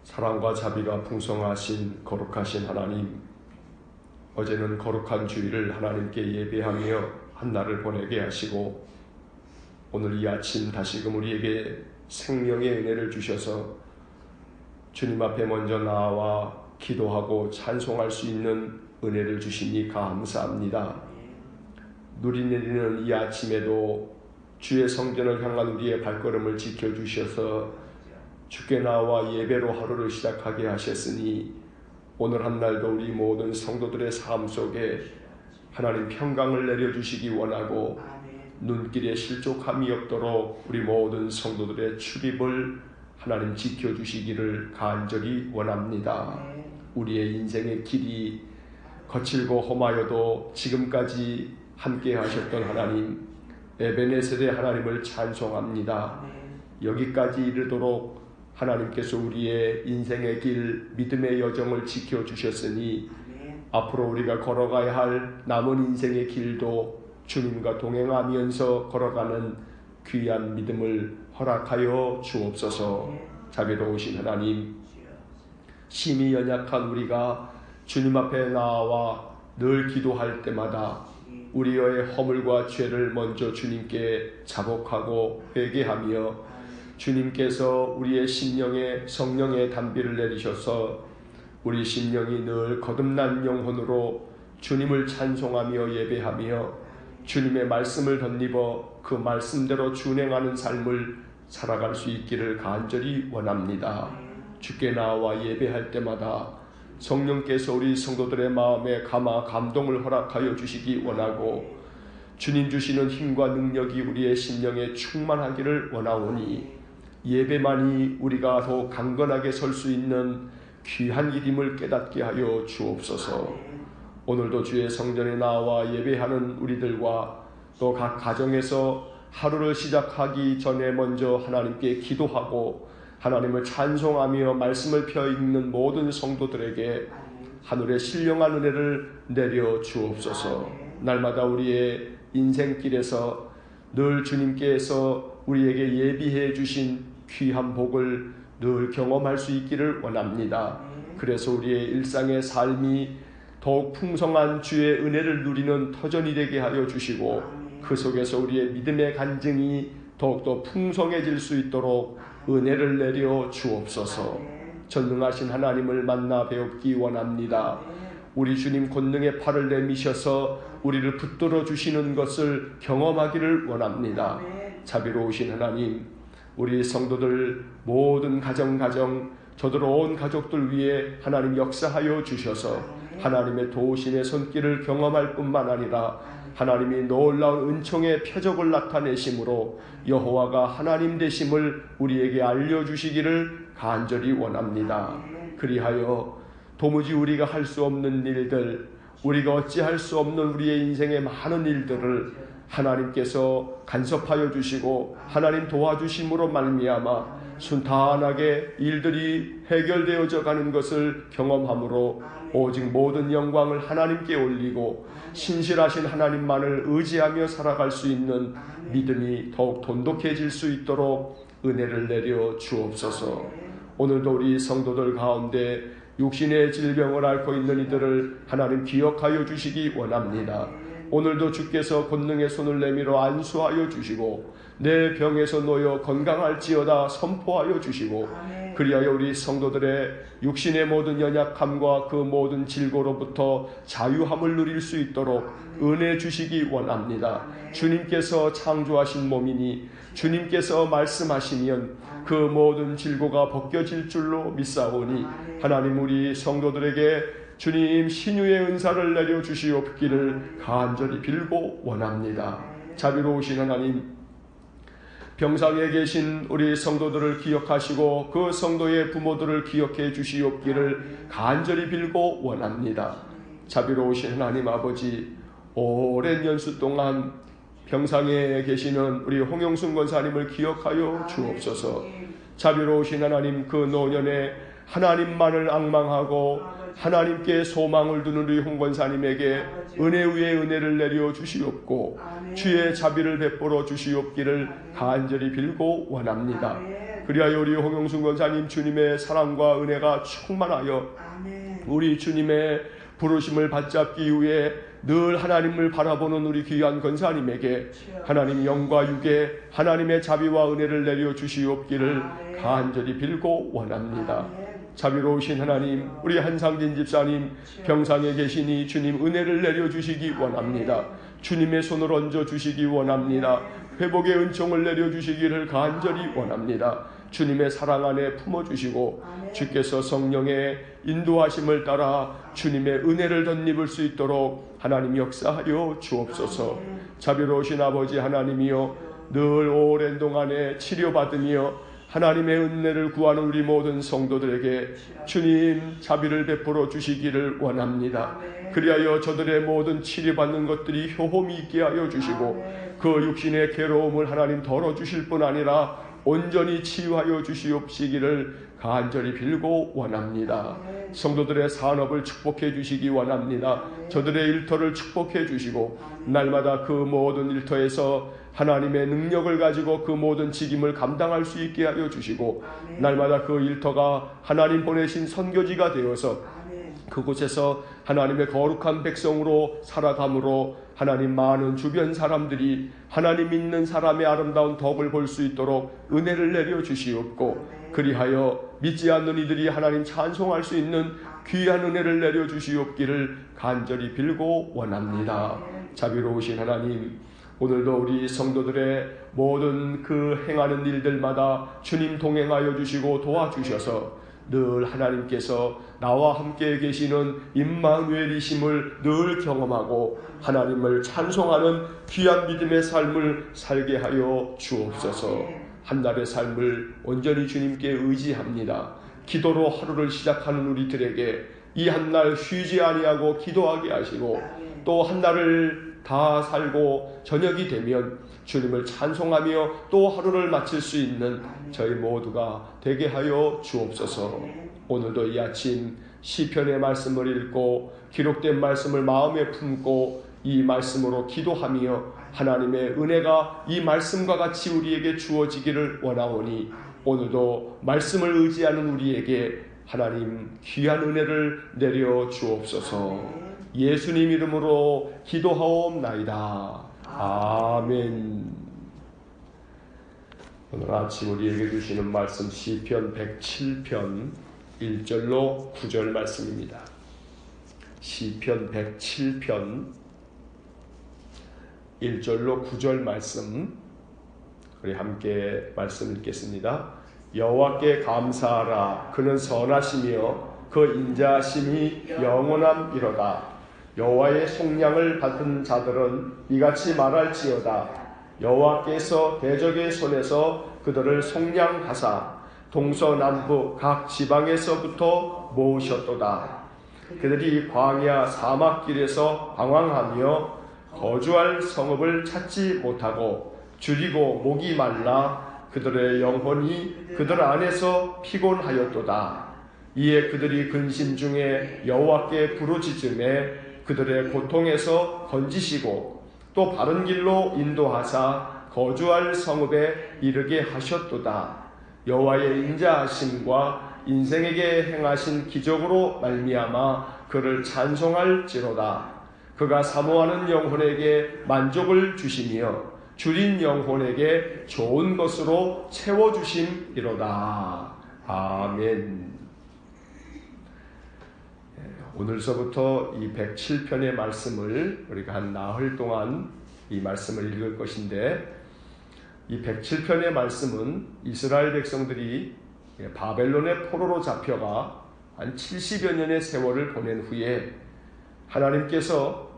사랑과 자비가 풍성하신 거룩하신 하나님, 어제는 거룩한 주일을 하나님께 예배하며 한 날을 보내게 하시고 오늘 이 아침 다시금 우리에게 생명의 은혜를 주셔서 주님 앞에 먼저 나와 기도하고 찬송할 수 있는 은혜를 주시니 감사합니다. 누리 내리는 이 아침에도 주의 성전을 향한 우리의 발걸음을 지켜주셔서 주께 나와 예배로 하루를 시작하게 하셨으니 오늘 한 날도 우리 모든 성도들의 삶 속에 하나님 평강을 내려주시기 원하고 눈길에 실족함이 없도록 우리 모든 성도들의 출입을 하나님 지켜주시기를 간절히 원합니다. 우리의 인생의 길이 거칠고 험하여도 지금까지 함께 하셨던 하나님, 에베네셀의 하나님을 찬송합니다. 여기까지 이르도록 하나님께서 우리의 인생의 길, 믿음의 여정을 지켜주셨으니 앞으로 우리가 걸어가야 할 남은 인생의 길도 주님과 동행하면서 걸어가는 귀한 믿음을 허락하여 주옵소서. 자비로우신 하나님, 심히 연약한 우리가 주님 앞에 나와 늘 기도할 때마다 우리의 허물과 죄를 먼저 주님께 자복하고 회개하며 주님께서 우리의 심령에 성령의 단비를 내리셔서 우리 심령이 늘 거듭난 영혼으로 주님을 찬송하며 예배하며 주님의 말씀을 덧입어 그 말씀대로 준행하는 삶을 살아갈 수 있기를 간절히 원합니다. 주께 나와 예배할 때마다 성령께서 우리 성도들의 마음에 감화 감동을 허락하여 주시기 원하고 주님 주시는 힘과 능력이 우리의 심령에 충만하기를 원하오니 예배만이 우리가 더 강건하게 설 수 있는 귀한 일임을 깨닫게 하여 주옵소서. 오늘도 주의 성전에 나와 예배하는 우리들과 또 각 가정에서 하루를 시작하기 전에 먼저 하나님께 기도하고 하나님을 찬송하며 말씀을 펴 읽는 모든 성도들에게 하늘의 신령한 은혜를 내려 주옵소서. 날마다 우리의 인생길에서 늘 주님께서 우리에게 예비해 주신 귀한 복을 늘 경험할 수 있기를 원합니다. 그래서 우리의 일상의 삶이 더욱 풍성한 주의 은혜를 누리는 터전이 되게 하여 주시고 그 속에서 우리의 믿음의 간증이 더욱더 풍성해질 수 있도록 은혜를 내려 주옵소서. 전능하신 하나님을 만나 배웁기 원합니다. 우리 주님 권능의 팔을 내미셔서 우리를 붙들어 주시는 것을 경험하기를 원합니다. 자비로우신 하나님, 우리 성도들 모든 가정 저들 온 가족들 위해 하나님 역사하여 주셔서 하나님의 도우심의 손길을 경험할 뿐만 아니라 하나님이 놀라운 은총의 표적을 나타내심으로 여호와가 하나님 되심을 우리에게 알려주시기를 간절히 원합니다. 그리하여 도무지 우리가 할 수 없는 일들, 우리가 어찌할 수 없는 우리의 인생의 많은 일들을 하나님께서 간섭하여 주시고 하나님 도와주심으로 말미암아 순탄하게 일들이 해결되어져 가는 것을 경험함으로 오직 모든 영광을 하나님께 올리고 신실하신 하나님만을 의지하며 살아갈 수 있는 믿음이 더욱 돈독해질 수 있도록 은혜를 내려 주옵소서. 오늘도 우리 성도들 가운데 육신의 질병을 앓고 있는 이들을 하나님 기억하여 주시기 원합니다. 오늘도 주께서 권능의 손을 내밀어 안수하여 주시고 내 병에서 놓여 건강할지어다 선포하여 주시고 그리하여 우리 성도들의 육신의 모든 연약함과 그 모든 질고로부터 자유함을 누릴 수 있도록 은혜 주시기 원합니다. 주님께서 창조하신 몸이니 주님께서 말씀하시면 그 모든 질고가 벗겨질 줄로 믿사오니 하나님 우리 성도들에게 주님 신유의 은사를 내려주시옵기를 간절히 빌고 원합니다. 자비로우신 하나님, 병상에 계신 우리 성도들을 기억하시고 그 성도의 부모들을 기억해 주시옵기를 간절히 빌고 원합니다. 자비로우신 하나님 아버지, 오랜 연수 동안 병상에 계시는 우리 홍영순 권사님을 기억하여 주옵소서. 자비로우신 하나님, 그 노년에 하나님만을 앙망하고 하나님께 소망을 두는 우리 홍 권사님에게 은혜 위에 은혜를 내려 주시옵고 주의 자비를 베풀어 주시옵기를 간절히 빌고 원합니다. 그리하여 우리 홍영순 권사님 주님의 사랑과 은혜가 충만하여 우리 주님의 부르심을 받잡기 위해 늘 하나님을 바라보는 우리 귀한 권사님에게 하나님 영과 육에 하나님의 자비와 은혜를 내려 주시옵기를 간절히 빌고 원합니다. 자비로우신 하나님, 우리 한상진 집사님 병상에 계시니 주님 은혜를 내려주시기 원합니다. 주님의 손을 얹어 주시기 원합니다. 회복의 은총을 내려주시기를 간절히 원합니다. 주님의 사랑 안에 품어주시고 주께서 성령의 인도하심을 따라 주님의 은혜를 덧입을 수 있도록 하나님 역사하여 주옵소서. 자비로우신 아버지 하나님이여, 늘 오랜 동안에 치료받으며 하나님의 은혜를 구하는 우리 모든 성도들에게 주님 자비를 베풀어 주시기를 원합니다. 그리하여 저들의 모든 치료받는 것들이 효험이 있게 하여 주시고 그 육신의 괴로움을 하나님 덜어주실 뿐 아니라 온전히 치유하여 주시옵시기를 간절히 빌고 원합니다. 성도들의 산업을 축복해 주시기 원합니다. 저들의 일터를 축복해 주시고 날마다 그 모든 일터에서 하나님의 능력을 가지고 그 모든 직임을 감당할 수 있게 하여 주시고 날마다 그 일터가 하나님 보내신 선교지가 되어서 그곳에서 하나님의 거룩한 백성으로 살아감으로 하나님 많은 주변 사람들이 하나님 믿는 사람의 아름다운 덕을 볼 수 있도록 은혜를 내려 주시옵고 그리하여 믿지 않는 이들이 하나님 찬송할 수 있는 귀한 은혜를 내려 주시옵기를 간절히 빌고 원합니다. 자비로우신 하나님, 오늘도 우리 성도들의 모든 그 행하는 일들마다 주님 동행하여 주시고 도와주셔서 늘 하나님께서 나와 함께 계시는 임마누엘이심을 늘 경험하고 하나님을 찬송하는 귀한 믿음의 삶을 살게 하여 주옵소서. 한날의 삶을 온전히 주님께 의지합니다. 기도로 하루를 시작하는 우리들에게 이 한날 쉬지 아니하고 기도하게 하시고 또 한날을 다 살고 저녁이 되면 주님을 찬송하며 또 하루를 마칠 수 있는 저희 모두가 되게 하여 주옵소서. 오늘도 이 아침 시편의 말씀을 읽고 기록된 말씀을 마음에 품고 이 말씀으로 기도하며 하나님의 은혜가 이 말씀과 같이 우리에게 주어지기를 원하오니 오늘도 말씀을 의지하는 우리에게 하나님 귀한 은혜를 내려 주옵소서. 예수님 이름으로 기도하옵나이다. 아멘. 오늘 아침 우리에게 주시는 말씀 시편 107편 1절로 9절 말씀입니다. 시편 107편 1절로 9절 말씀 우리 함께 말씀 읽겠습니다. 여호와께 감사하라. 그는 선하시며 그 인자하심이 영원함이로다. 여호와의 속량을 받은 자들은 이같이 말할지어다. 여호와께서 대적의 손에서 그들을 속량하사 동서남북 각 지방에서부터 모으셨도다. 그들이 광야 사막길에서 방황하며 거주할 성읍을 찾지 못하고 줄이고 목이 말라 그들의 영혼이 그들 안에서 피곤하였도다. 이에 그들이 근심 중에 여호와께 부르짖음에 그들의 고통에서 건지시고 또 바른 길로 인도하사 거주할 성읍에 이르게 하셨도다. 여호와의 인자하심과 인생에게 행하신 기적으로 말미암아 그를 찬송할지로다. 그가 사모하는 영혼에게 만족을 주시며 줄인 영혼에게 좋은 것으로 채워주심이로다. 아멘. 오늘서부터 이 107편의 말씀을 우리가 한 나흘 동안 이 말씀을 읽을 것인데 이 107편의 말씀은 이스라엘 백성들이 바벨론의 포로로 잡혀가 한 70여 년의 세월을 보낸 후에 하나님께서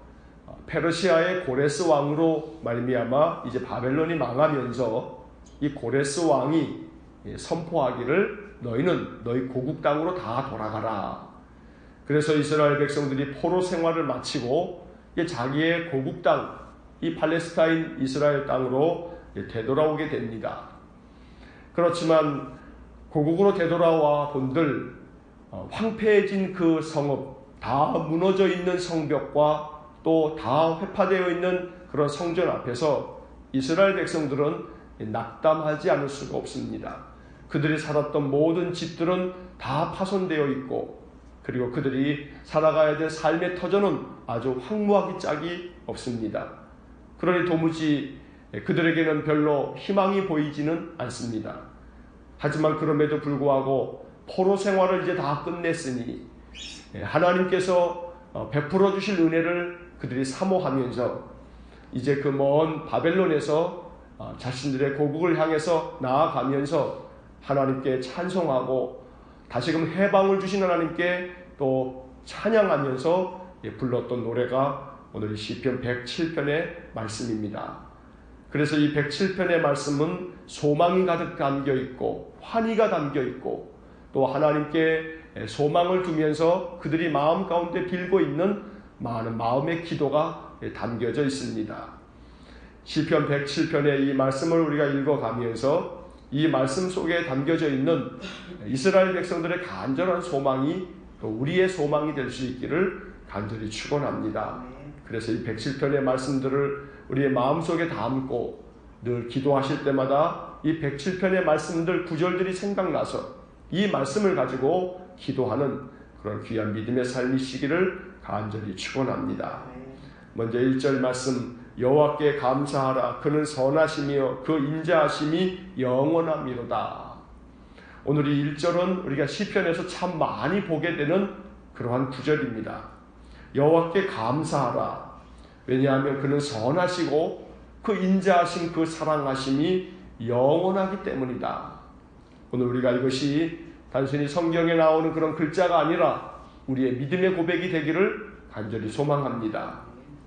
페르시아의 고레스 왕으로 말미암아 이제 바벨론이 망하면서 이 고레스 왕이 선포하기를 너희는 너희 고국 땅으로 다 돌아가라. 그래서 이스라엘 백성들이 포로 생활을 마치고 자기의 고국 땅, 이 팔레스타인 이스라엘 땅으로 되돌아오게 됩니다. 그렇지만 고국으로 되돌아와 본들 황폐해진 그 성읍, 다 무너져 있는 성벽과 또 다 회파되어 있는 그런 성전 앞에서 이스라엘 백성들은 낙담하지 않을 수가 없습니다. 그들이 살았던 모든 집들은 다 파손되어 있고, 그리고 그들이 살아가야 될 삶의 터전은 아주 황무하기 짝이 없습니다. 그러니 도무지 그들에게는 별로 희망이 보이지는 않습니다. 하지만 그럼에도 불구하고 포로 생활을 이제 다 끝냈으니 하나님께서 베풀어 주실 은혜를 그들이 사모하면서 이제 그 먼 바벨론에서 자신들의 고국을 향해서 나아가면서 하나님께 찬송하고 다시금 해방을 주신 하나님께 또 찬양하면서 불렀던 노래가 오늘 시편 107편의 말씀입니다. 그래서 이 107편의 말씀은 소망이 가득 담겨 있고 환희가 담겨 있고 또 하나님께 소망을 두면서 그들이 마음 가운데 빌고 있는 많은 마음의 기도가 담겨져 있습니다. 시편 107편의 이 말씀을 우리가 읽어가면서 이 말씀 속에 담겨져 있는 이스라엘 백성들의 간절한 소망이 또 우리의 소망이 될 수 있기를 간절히 축원합니다. 그래서 이 107편의 말씀들을 우리의 마음속에 담고 늘 기도하실 때마다 이 107편의 말씀들 구절들이 생각나서 이 말씀을 가지고 기도하는 그런 귀한 믿음의 삶이시기를 간절히 축원합니다. 먼저 1절 말씀, 여호와께 감사하라. 그는 선하시며 그 인자하심이 영원함이로다. 오늘 이 1절은 우리가 시편에서 참 많이 보게 되는 그러한 구절입니다. 여호와께 감사하라. 왜냐하면 그는 선하시고 그 인자하심, 그 사랑하심이 영원하기 때문이다. 오늘 우리가 이것이 단순히 성경에 나오는 그런 글자가 아니라 우리의 믿음의 고백이 되기를 간절히 소망합니다.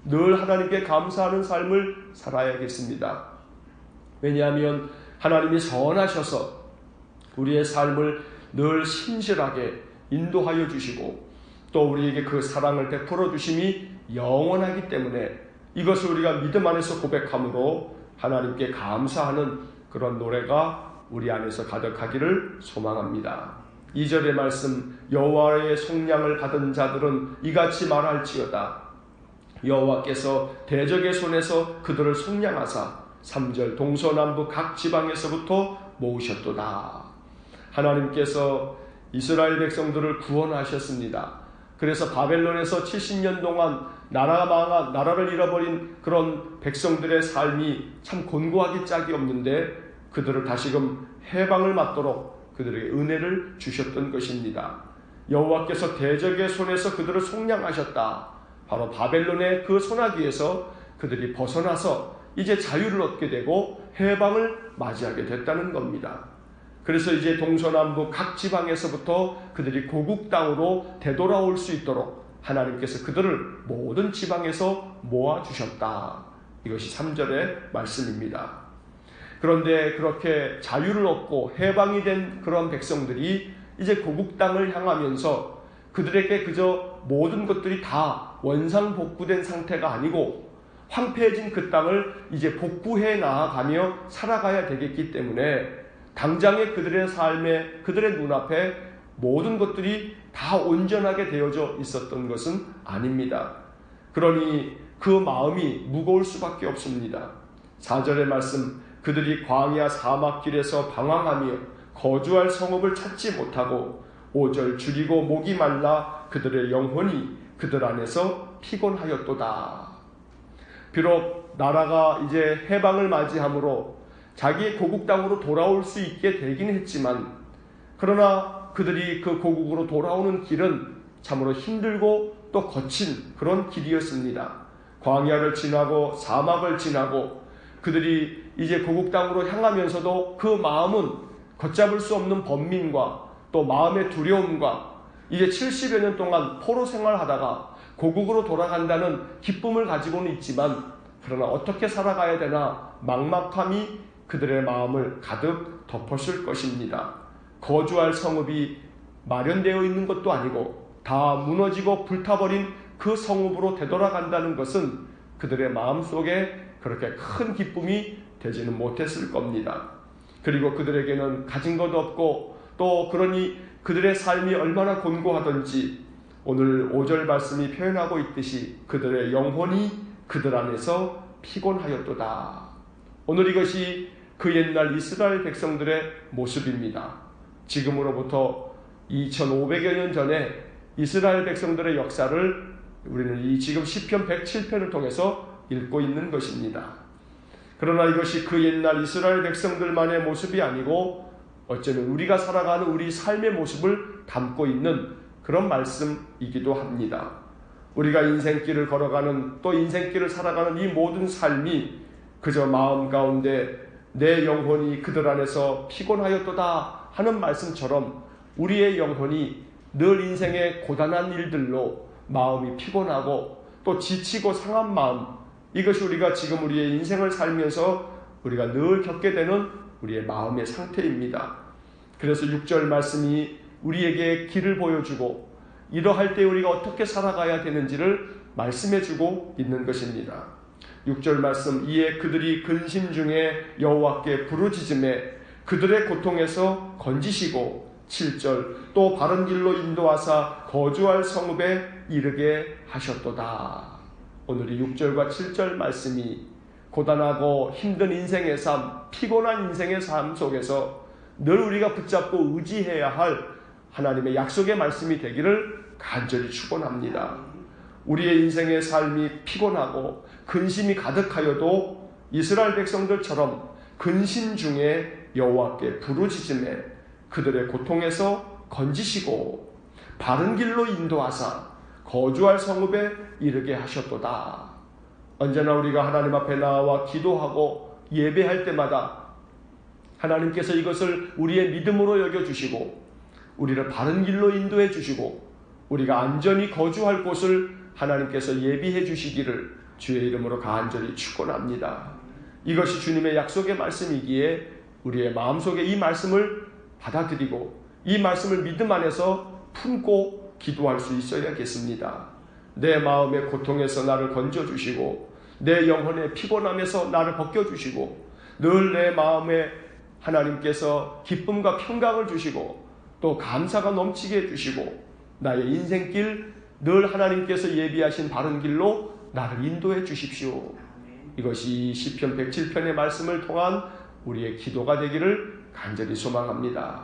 늘 하나님께 감사하는 삶을 살아야겠습니다. 왜냐하면 하나님이 선하셔서 우리의 삶을 늘 신실하게 인도하여 주시고 또 우리에게 그 사랑을 베풀어 주심이 영원하기 때문에 이것을 우리가 믿음 안에서 고백함으로 하나님께 감사하는 그런 노래가 우리 안에서 가득하기를 소망합니다. 2절의 말씀, 여호와의 속량을 받은 자들은 이같이 말할지어다. 여호와께서 대적의 손에서 그들을 속량하사 3절 동서남북 각 지방에서부터 모으셨도다. 하나님께서 이스라엘 백성들을 구원하셨습니다. 그래서 바벨론에서 70년 동안 나라를 잃어버린 그런 백성들의 삶이 참 곤고하기 짝이 없는데 그들을 다시금 해방을 받도록 그들에게 은혜를 주셨던 것입니다. 여호와께서 대적의 손에서 그들을 속량하셨다. 바로 바벨론의 그 소나기에서 그들이 벗어나서 이제 자유를 얻게 되고 해방을 맞이하게 됐다는 겁니다. 그래서 이제 동서남북 각 지방에서부터 그들이 고국 땅으로 되돌아올 수 있도록 하나님께서 그들을 모든 지방에서 모아주셨다. 이것이 3절의 말씀입니다. 그런데 그렇게 자유를 얻고 해방이 된 그런 백성들이 이제 고국 땅을 향하면서 그들에게 그저 모든 것들이 다 원상복구된 상태가 아니고 황폐해진 그 땅을 이제 복구해 나아가며 살아가야 되겠기 때문에 당장의 그들의 삶에 그들의 눈앞에 모든 것들이 다 온전하게 되어져 있었던 것은 아닙니다. 그러니 그 마음이 무거울 수밖에 없습니다. 4절의 말씀, 그들이 광야 사막길에서 방황하며 거주할 성읍을 찾지 못하고 5절 줄이고 목이 말라 그들의 영혼이 그들 안에서 피곤하였도다. 비록 나라가 이제 해방을 맞이함으로 자기의 고국 땅으로 돌아올 수 있게 되긴 했지만 그러나 그들이 그 고국으로 돌아오는 길은 참으로 힘들고 또 거친 그런 길이었습니다. 광야를 지나고 사막을 지나고 그들이 이제 고국 땅으로 향하면서도 그 마음은 걷잡을 수 없는 번민과 또 마음의 두려움과 이제 70여 년 동안 포로 생활하다가 고국으로 돌아간다는 기쁨을 가지고는 있지만 그러나 어떻게 살아가야 되나 막막함이 그들의 마음을 가득 덮었을 것입니다. 거주할 성읍이 마련되어 있는 것도 아니고 다 무너지고 불타버린 그 성읍으로 되돌아간다는 것은 그들의 마음속에 그렇게 큰 기쁨이 되지는 못했을 겁니다. 그리고 그들에게는 가진 것도 없고 또 그러니 그들의 삶이 얼마나 곤고하던지 오늘 5절 말씀이 표현하고 있듯이 그들의 영혼이 그들 안에서 피곤하였도다. 오늘 이것이 그 옛날 이스라엘 백성들의 모습입니다. 지금으로부터 2500여 년 전에 이스라엘 백성들의 역사를 우리는 이 지금 시편 107편을 통해서 읽고 있는 것입니다. 그러나 이것이 그 옛날 이스라엘 백성들만의 모습이 아니고 어쩌면 우리가 살아가는 우리 삶의 모습을 담고 있는 그런 말씀이기도 합니다. 우리가 인생길을 걸어가는, 또 인생길을 살아가는 이 모든 삶이 그저 마음 가운데 내 영혼이 그들 안에서 피곤하였도다 하는 말씀처럼 우리의 영혼이 늘 인생의 고단한 일들로 마음이 피곤하고 또 지치고 상한 마음, 이것이 우리가 지금 우리의 인생을 살면서 우리가 늘 겪게 되는 우리의 마음의 상태입니다. 그래서 6절 말씀이 우리에게 길을 보여주고 이러할 때 우리가 어떻게 살아가야 되는지를 말씀해주고 있는 것입니다. 6절 말씀, 이에 그들이 근심 중에 여호와께 부르짖음에 그들의 고통에서 건지시고, 7절, 또 바른 길로 인도하사 거주할 성읍에 이르게 하셨도다. 오늘 이 6절과 7절 말씀이 고단하고 힘든 인생의 삶, 피곤한 인생의 삶 속에서 늘 우리가 붙잡고 의지해야 할 하나님의 약속의 말씀이 되기를 간절히 축원합니다. 우리의 인생의 삶이 피곤하고 근심이 가득하여도 이스라엘 백성들처럼 근심 중에 여호와께 부르짖음에 그들의 고통에서 건지시고 바른 길로 인도하사 거주할 성읍에 이르게 하셨도다. 언제나 우리가 하나님 앞에 나와 기도하고 예배할 때마다 하나님께서 이것을 우리의 믿음으로 여겨주시고 우리를 바른 길로 인도해 주시고 우리가 안전히 거주할 곳을 하나님께서 예비해 주시기를 주의 이름으로 간절히 축원합니다. 이것이 주님의 약속의 말씀이기에 우리의 마음속에 이 말씀을 받아들이고 이 말씀을 믿음 안에서 품고 기도할 수 있어야겠습니다. 내 마음의 고통에서 나를 건져주시고 내 영혼의 피곤함에서 나를 벗겨주시고 늘 내 마음에 하나님께서 기쁨과 평강을 주시고 또 감사가 넘치게 해주시고 나의 인생길 늘 하나님께서 예비하신 바른 길로 나를 인도해 주십시오. 이것이 시편 107편의 말씀을 통한 우리의 기도가 되기를 간절히 소망합니다.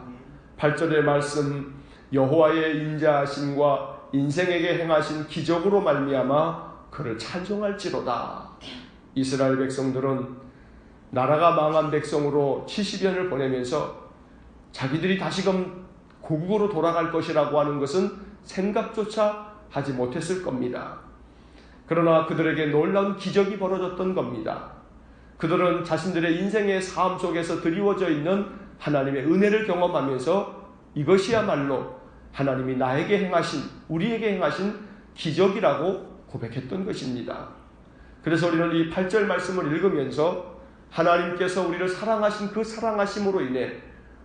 8절의 말씀, 여호와의 인자하심과 인생에게 행하신 기적으로 말미암아 그를 찬송할지로다. 이스라엘 백성들은 나라가 망한 백성으로 70년을 보내면서 자기들이 다시금 고국으로 돌아갈 것이라고 하는 것은 생각조차 하지 못했을 겁니다. 그러나 그들에게 놀라운 기적이 벌어졌던 겁니다. 그들은 자신들의 인생의 삶 속에서 드리워져 있는 하나님의 은혜를 경험하면서 이것이야말로 하나님이 나에게 행하신, 우리에게 행하신 기적이라고 고백했던 것입니다. 그래서 우리는 이 8절 말씀을 읽으면서 하나님께서 우리를 사랑하신 그 사랑하심으로 인해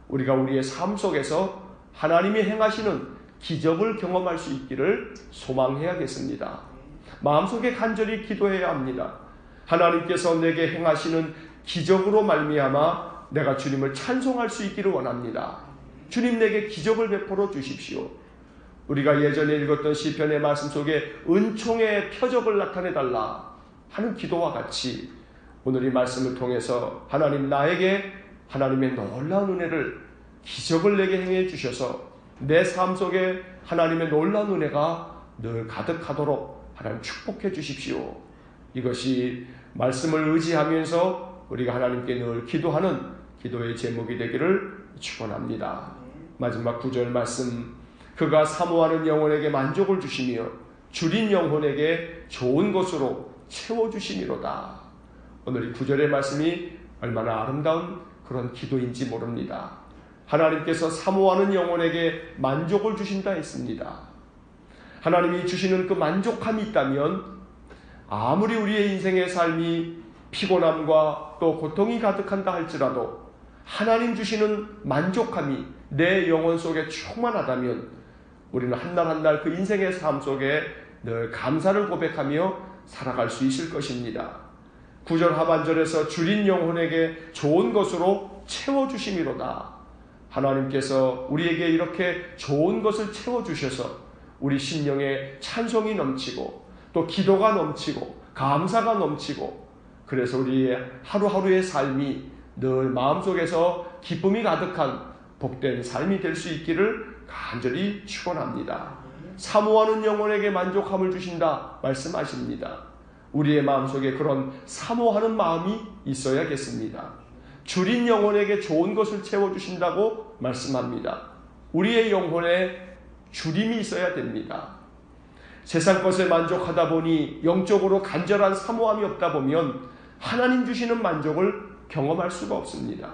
우리가 우리의 삶 속에서 하나님이 행하시는 기적을 경험할 수 있기를 소망해야겠습니다. 마음속에 간절히 기도해야 합니다. 하나님께서 내게 행하시는 기적으로 말미암아 내가 주님을 찬송할 수 있기를 원합니다. 주님 내게 기적을 베풀어 주십시오. 우리가 예전에 읽었던 시편의 말씀 속에 은총의 표적을 나타내달라 하는 기도와 같이 오늘 이 말씀을 통해서 하나님 나에게 하나님의 놀라운 은혜를 기적을 내게 행해 주셔서 내 삶 속에 하나님의 놀라운 은혜가 늘 가득하도록 하나님 축복해 주십시오. 이것이 말씀을 의지하면서 우리가 하나님께 늘 기도하는 기도의 제목이 되기를 축원합니다. 마지막 9절 말씀, 그가 사모하는 영혼에게 만족을 주시며 줄인 영혼에게 좋은 것으로 채워주시미로다. 오늘 이 9절의 말씀이 얼마나 아름다운 그런 기도인지 모릅니다. 하나님께서 사모하는 영혼에게 만족을 주신다 했습니다. 하나님이 주시는 그 만족함이 있다면 아무리 우리의 인생의 삶이 피곤함과 또 고통이 가득한다 할지라도 하나님 주시는 만족함이 내 영혼 속에 충만하다면 우리는 한 날 한 날 그 인생의 삶 속에 늘 감사를 고백하며 살아갈 수 있을 것입니다. 9절 하반절에서 줄인 영혼에게 좋은 것으로 채워주심이로다. 하나님께서 우리에게 이렇게 좋은 것을 채워주셔서 우리 심령에 찬송이 넘치고 또 기도가 넘치고 감사가 넘치고 그래서 우리의 하루하루의 삶이 늘 마음속에서 기쁨이 가득한 복된 삶이 될 수 있기를 간절히 축원합니다. 사모하는 영혼에게 만족함을 주신다 말씀하십니다. 우리의 마음속에 그런 사모하는 마음이 있어야겠습니다. 줄인 영혼에게 좋은 것을 채워주신다고 말씀합니다. 우리의 영혼에 줄임이 있어야 됩니다. 세상 것에 만족하다 보니 영적으로 간절한 사모함이 없다 보면 하나님 주시는 만족을 경험할 수가 없습니다.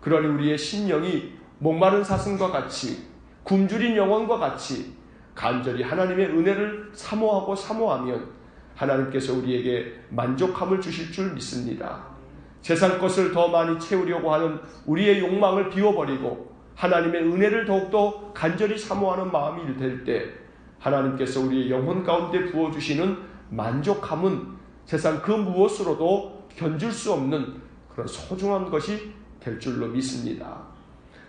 그러니 우리의 심령이 목마른 사슴과 같이 굶주린 영혼과 같이 간절히 하나님의 은혜를 사모하면 하나님께서 우리에게 만족함을 주실 줄 믿습니다. 세상 것을 더 많이 채우려고 하는 우리의 욕망을 비워버리고 하나님의 은혜를 더욱더 간절히 사모하는 마음이 될 때 하나님께서 우리의 영혼 가운데 부어주시는 만족함은 세상 그 무엇으로도 견줄 수 없는 그런 소중한 것이 될 줄로 믿습니다.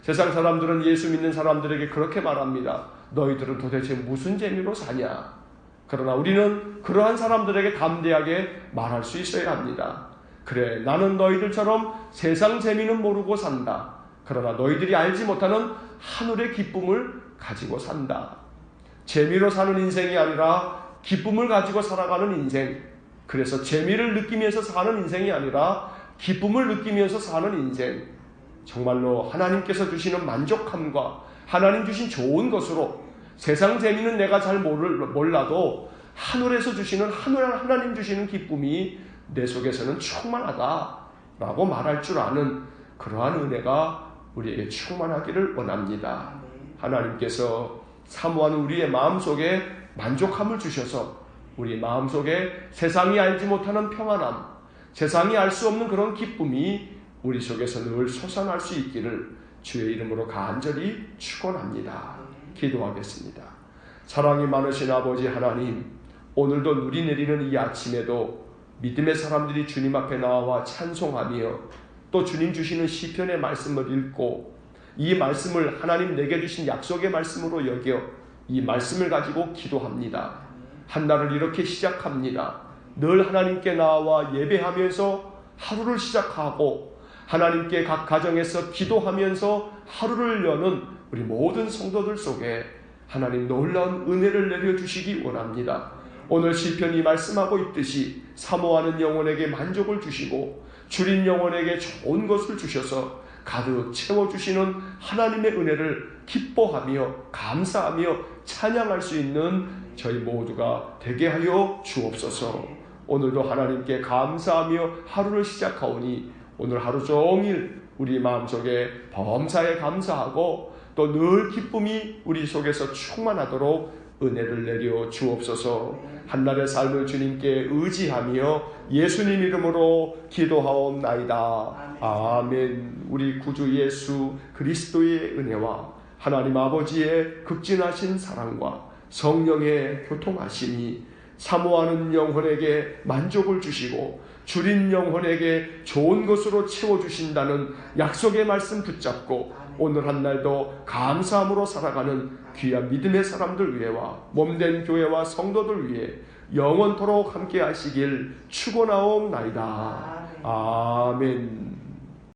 세상 사람들은 예수 믿는 사람들에게 그렇게 말합니다. 너희들은 도대체 무슨 재미로 사냐? 그러나 우리는 그러한 사람들에게 담대하게 말할 수 있어야 합니다. 그래, 나는 너희들처럼 세상 재미는 모르고 산다. 그러나 너희들이 알지 못하는 하늘의 기쁨을 가지고 산다. 재미로 사는 인생이 아니라 기쁨을 가지고 살아가는 인생. 그래서 재미를 느끼면서 사는 인생이 아니라 기쁨을 느끼면서 사는 인생. 정말로 하나님께서 주시는 만족함과 하나님 주신 좋은 것으로 세상 재미는 내가 잘 몰라도 하늘에서 주시는 하나님 주시는 기쁨이 내 속에서는 충만하다라고 말할 줄 아는 그러한 은혜가 우리에게 충만하기를 원합니다. 하나님께서 사모하는 우리의 마음속에 만족함을 주셔서 우리 마음속에 세상이 알지 못하는 평안함, 세상이 알 수 없는 그런 기쁨이 우리 속에서 늘 솟아날 수 있기를 주의 이름으로 간절히 축원합니다. 기도하겠습니다. 사랑이 많으신 아버지 하나님, 오늘도 누리 내리는 이 아침에도 믿음의 사람들이 주님 앞에 나와 찬송하며 또 주님 주시는 시편의 말씀을 읽고 이 말씀을 하나님 내게 주신 약속의 말씀으로 여겨 이 말씀을 가지고 기도합니다. 한 날을 이렇게 시작합니다. 늘 하나님께 나와 예배하면서 하루를 시작하고 하나님께 각 가정에서 기도하면서 하루를 여는 우리 모든 성도들 속에 하나님 놀라운 은혜를 내려주시기 원합니다. 오늘 시편이 말씀하고 있듯이 사모하는 영혼에게 만족을 주시고 줄인 영혼에게 좋은 것을 주셔서 가득 채워주시는 하나님의 은혜를 기뻐하며 감사하며 찬양할 수 있는 저희 모두가 되게 하여 주옵소서. 오늘도 하나님께 감사하며 하루를 시작하오니 오늘 하루 종일 우리 마음속에 범사에 감사하고 또 늘 기쁨이 우리 속에서 충만하도록 은혜를 내려 주옵소서. 한날의 삶을 주님께 의지하며 예수님 이름으로 기도하옵나이다. 아멘. 우리 구주 예수 그리스도의 은혜와 하나님 아버지의 극진하신 사랑과 성령의 교통하심이 사모하는 영혼에게 만족을 주시고 줄인 영혼에게 좋은 것으로 채워주신다는 약속의 말씀 붙잡고 오늘 한날도 감사함으로 살아가는 귀한 믿음의 사람들 위해와 몸된 교회와 성도들 위해 영원토록 함께 하시길 축원하옵나이다. 아멘.